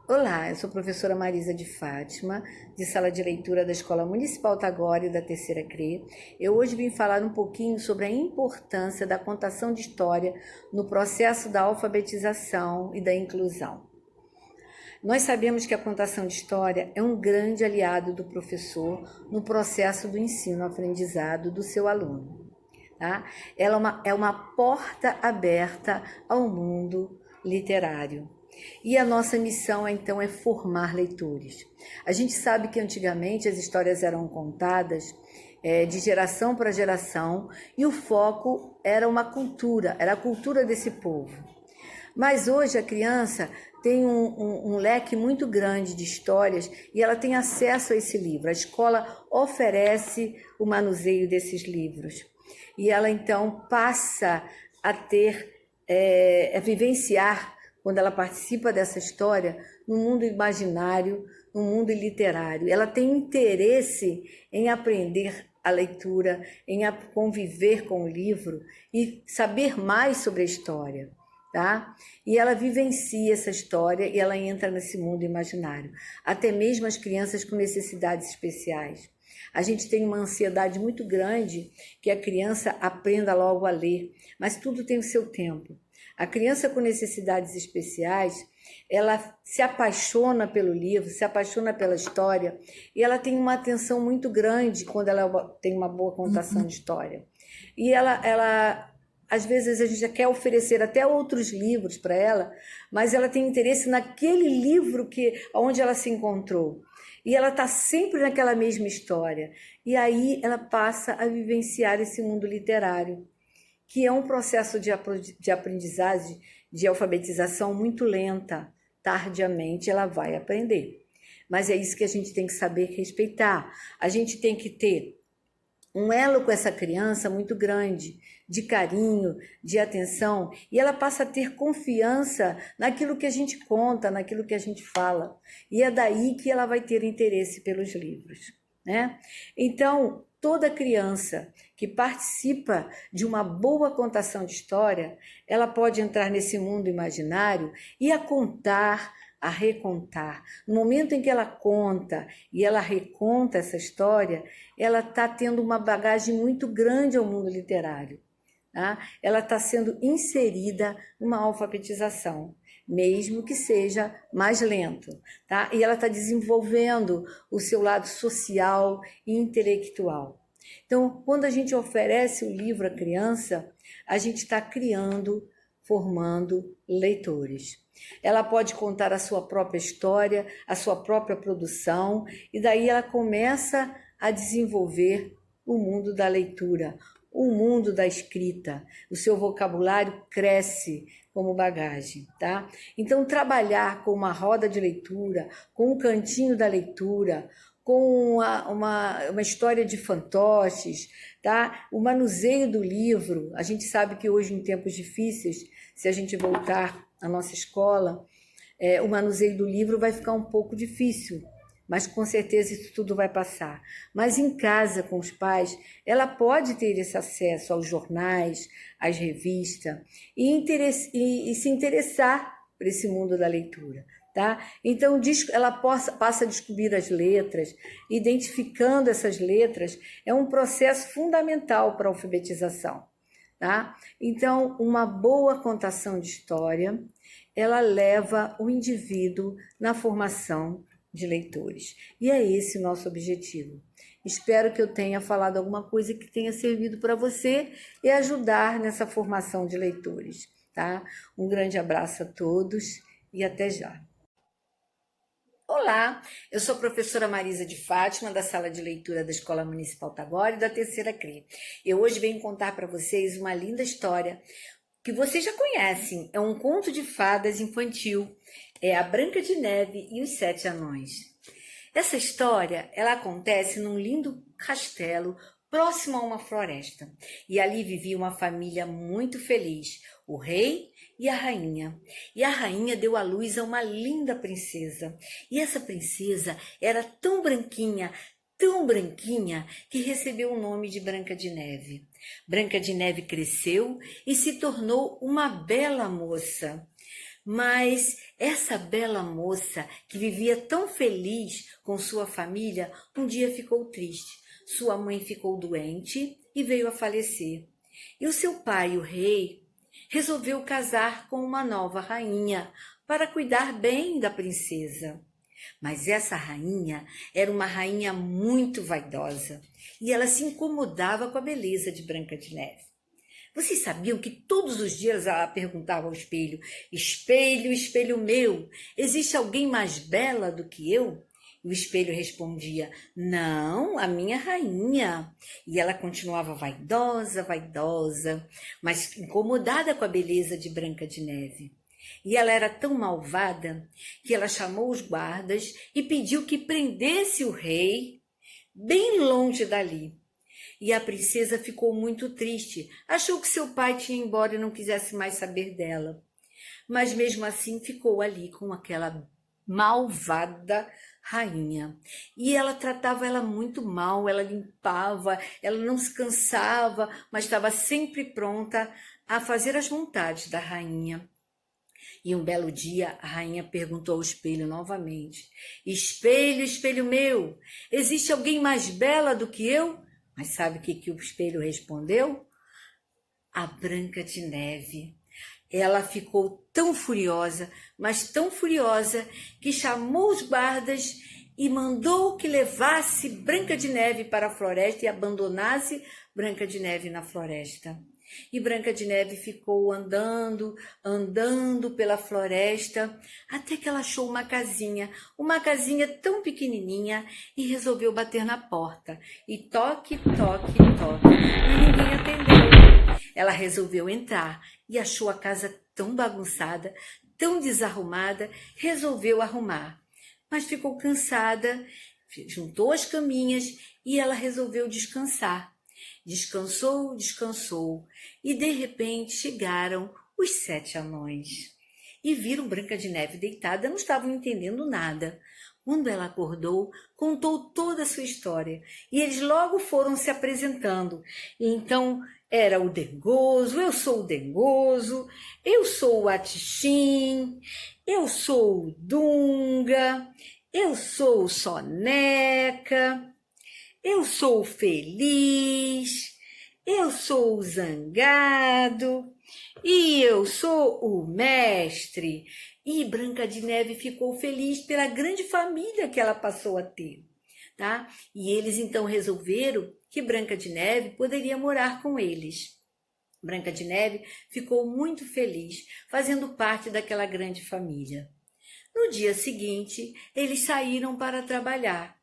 Olá, eu sou a professora Marisa de Fátima, de Sala de Leitura da Escola Municipal Taguara e da Terceira CRE. Eu hoje vim falar um pouquinho sobre a importância da contação de história no processo da alfabetização e da inclusão. Nós sabemos que a contação de história é um grande aliado do professor no processo do ensino-aprendizado do seu aluno. Tá? Ela é uma porta aberta ao mundo literário. E a nossa missão, então, é formar leitores. A gente sabe que antigamente as histórias eram contadas de geração para geração e o foco era uma cultura, era a cultura desse povo. Mas hoje a criança tem um leque muito grande de histórias e ela tem acesso a esse livro. A escola oferece o manuseio desses livros. E ela, então, passa a a vivenciar, quando ela participa dessa história, no mundo imaginário, no mundo literário. Ela tem interesse em aprender a leitura, em conviver com o livro e saber mais sobre a história, tá? E ela vivencia essa história e ela entra nesse mundo imaginário. Até mesmo as crianças com necessidades especiais. A gente tem uma ansiedade muito grande que a criança aprenda logo a ler, mas tudo tem o seu tempo. A criança com necessidades especiais, ela se apaixona pelo livro, se apaixona pela história e ela tem uma atenção muito grande quando ela tem uma boa contação de história. E às vezes a gente já quer oferecer até outros livros para ela, mas ela tem interesse naquele livro onde ela se encontrou. E ela está sempre naquela mesma história. E aí ela passa a vivenciar esse mundo literário, que é um processo de aprendizagem, de alfabetização muito lenta. Tardiamente ela vai aprender. Mas é isso que a gente tem que saber respeitar. A gente tem que ter um elo com essa criança muito grande, de carinho, de atenção, e ela passa a ter confiança naquilo que a gente conta, naquilo que a gente fala. E é daí que ela vai ter interesse pelos livros, né? Então, toda criança que participa de uma boa contação de história, ela pode entrar nesse mundo imaginário e a contar, a recontar. No momento em que ela conta e ela reconta essa história, ela está tendo uma bagagem muito grande ao mundo literário. Tá? Ela está sendo inserida numa alfabetização, mesmo que seja mais lento. Tá? E ela está desenvolvendo o seu lado social e intelectual. Então, quando a gente oferece o livro à criança, a gente está criando, formando leitores. Ela pode contar a sua própria história, a sua própria produção, e daí ela começa a desenvolver o mundo da leitura, o mundo da escrita. O seu vocabulário cresce como bagagem, tá? Então, trabalhar com uma roda de leitura, com um cantinho da leitura, com uma história de fantoches, tá? O manuseio do livro. A gente sabe que hoje, em tempos difíceis, se a gente voltar à nossa escola, o manuseio do livro vai ficar um pouco difícil, mas com certeza isso tudo vai passar. Mas em casa, com os pais, ela pode ter esse acesso aos jornais, às revistas, e se interessar por esse mundo da leitura. Tá? Então, ela passa a descobrir as letras, identificando essas letras, é um processo fundamental para a alfabetização. Tá? Então, uma boa contação de história, ela leva o indivíduo na formação de leitores. E é esse o nosso objetivo. Espero que eu tenha falado alguma coisa que tenha servido para você e ajudar nessa formação de leitores. Tá? Um grande abraço a todos e até já. Olá, eu sou a professora Marisa de Fátima, da Sala de Leitura da Escola Municipal Taguara e da Terceira CRE. Eu hoje venho contar para vocês uma linda história que vocês já conhecem. É um conto de fadas infantil. É a Branca de Neve e os Sete Anões. Essa história, ela acontece num lindo castelo próximo a uma floresta. E ali vivia uma família muito feliz, o rei e a rainha. E a rainha deu à luz a uma linda princesa. E essa princesa era tão branquinha, tão branquinha que recebeu o nome de Branca de Neve. Branca de Neve cresceu e se tornou uma bela moça. Mas essa bela moça, que vivia tão feliz com sua família, um dia ficou triste. Sua mãe ficou doente e veio a falecer. E o seu pai, o rei, resolveu casar com uma nova rainha para cuidar bem da princesa. Mas essa rainha era uma rainha muito vaidosa e ela se incomodava com a beleza de Branca de Neve. Vocês sabiam que todos os dias ela perguntava ao espelho: espelho, espelho meu, existe alguém mais bela do que eu? E o espelho respondia: não, a minha rainha. E ela continuava vaidosa, vaidosa, mas incomodada com a beleza de Branca de Neve. E ela era tão malvada que ela chamou os guardas e pediu que prendesse o rei bem longe dali. E a princesa ficou muito triste, achou que seu pai tinha ido embora e não quisesse mais saber dela. Mas mesmo assim ficou ali com aquela malvada rainha. E ela tratava ela muito mal, ela limpava, ela não se cansava, mas estava sempre pronta a fazer as vontades da rainha. E um belo dia a rainha perguntou ao espelho novamente: espelho, espelho meu, existe alguém mais bela do que eu? Mas sabe o que o espelho respondeu? A Branca de Neve. Ela ficou tão furiosa, mas tão furiosa, que chamou os guardas e mandou que levasse Branca de Neve para a floresta e abandonasse Branca de Neve na floresta. E Branca de Neve ficou andando pela floresta, até que ela achou uma casinha tão pequenininha, e resolveu bater na porta. E toque, toque, toque, e ninguém atendeu. Ela resolveu entrar e achou a casa tão bagunçada, tão desarrumada, resolveu arrumar. Mas ficou cansada, juntou as caminhas e ela resolveu descansar. Descansou, descansou, e de repente chegaram os 7 anões. E viram Branca de Neve deitada, não estavam entendendo nada. Quando ela acordou, contou toda a sua história, e eles logo foram se apresentando. E então era o Dengoso: eu sou o Dengoso, eu sou o Atixim, eu sou o Dunga, eu sou o Soneca, eu sou o feliz, eu sou o zangado e eu sou o mestre. E Branca de Neve ficou feliz pela grande família que ela passou a ter, tá? E eles então resolveram que Branca de Neve poderia morar com eles. Branca de Neve ficou muito feliz, fazendo parte daquela grande família. No dia seguinte, eles saíram para trabalhar.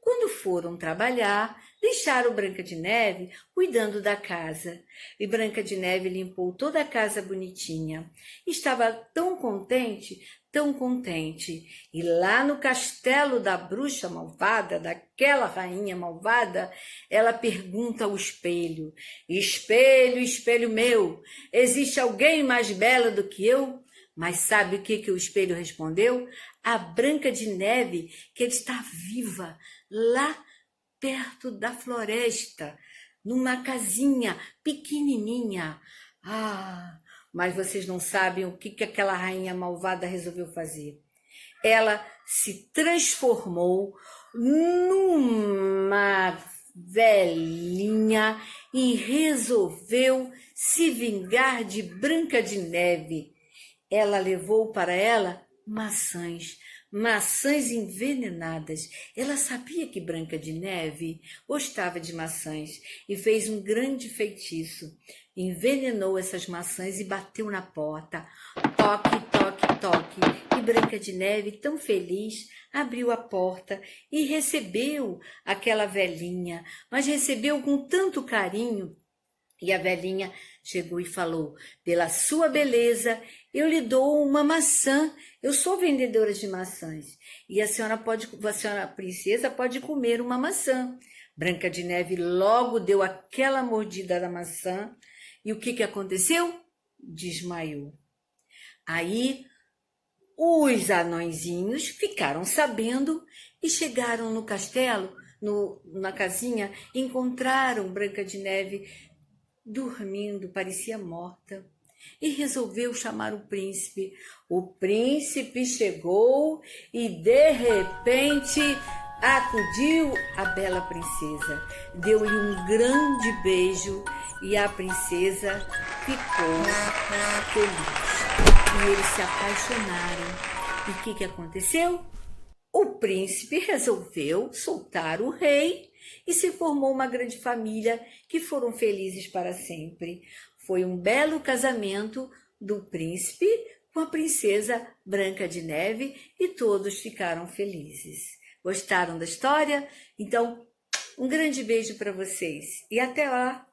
Quando foram trabalhar, deixaram Branca de Neve cuidando da casa. E Branca de Neve limpou toda a casa bonitinha. Estava tão contente, tão contente. E lá no castelo da bruxa malvada, daquela rainha malvada, ela pergunta ao espelho: espelho, espelho meu, existe alguém mais bela do que eu? Mas sabe o que o espelho respondeu? A Branca de Neve, que está viva lá perto da floresta, numa casinha pequenininha. Ah, mas vocês não sabem o que aquela rainha malvada resolveu fazer. Ela se transformou numa velhinha e resolveu se vingar de Branca de Neve. Ela levou para ela maçãs envenenadas. Ela sabia que Branca de Neve gostava de maçãs e fez um grande feitiço. Envenenou essas maçãs e bateu na porta. Toque, toque, toque. E Branca de Neve, tão feliz, abriu a porta e recebeu aquela velhinha, mas recebeu com tanto carinho. E a velhinha chegou e falou: pela sua beleza, eu lhe dou uma maçã. Eu sou vendedora de maçãs. E a senhora princesa pode comer uma maçã. Branca de Neve logo deu aquela mordida da maçã. E o que aconteceu? Desmaiou. Aí os anõezinhos ficaram sabendo e chegaram no castelo na casinha, encontraram Branca de Neve dormindo, parecia morta, e resolveu chamar o príncipe. O príncipe chegou e, de repente, acudiu a bela princesa, deu-lhe um grande beijo e a princesa ficou feliz. E eles se apaixonaram. E o que aconteceu? O príncipe resolveu soltar o rei e se formou uma grande família que foram felizes para sempre. Foi um belo casamento do príncipe com a princesa Branca de Neve e todos ficaram felizes. Gostaram da história? Então, um grande beijo para vocês e até lá!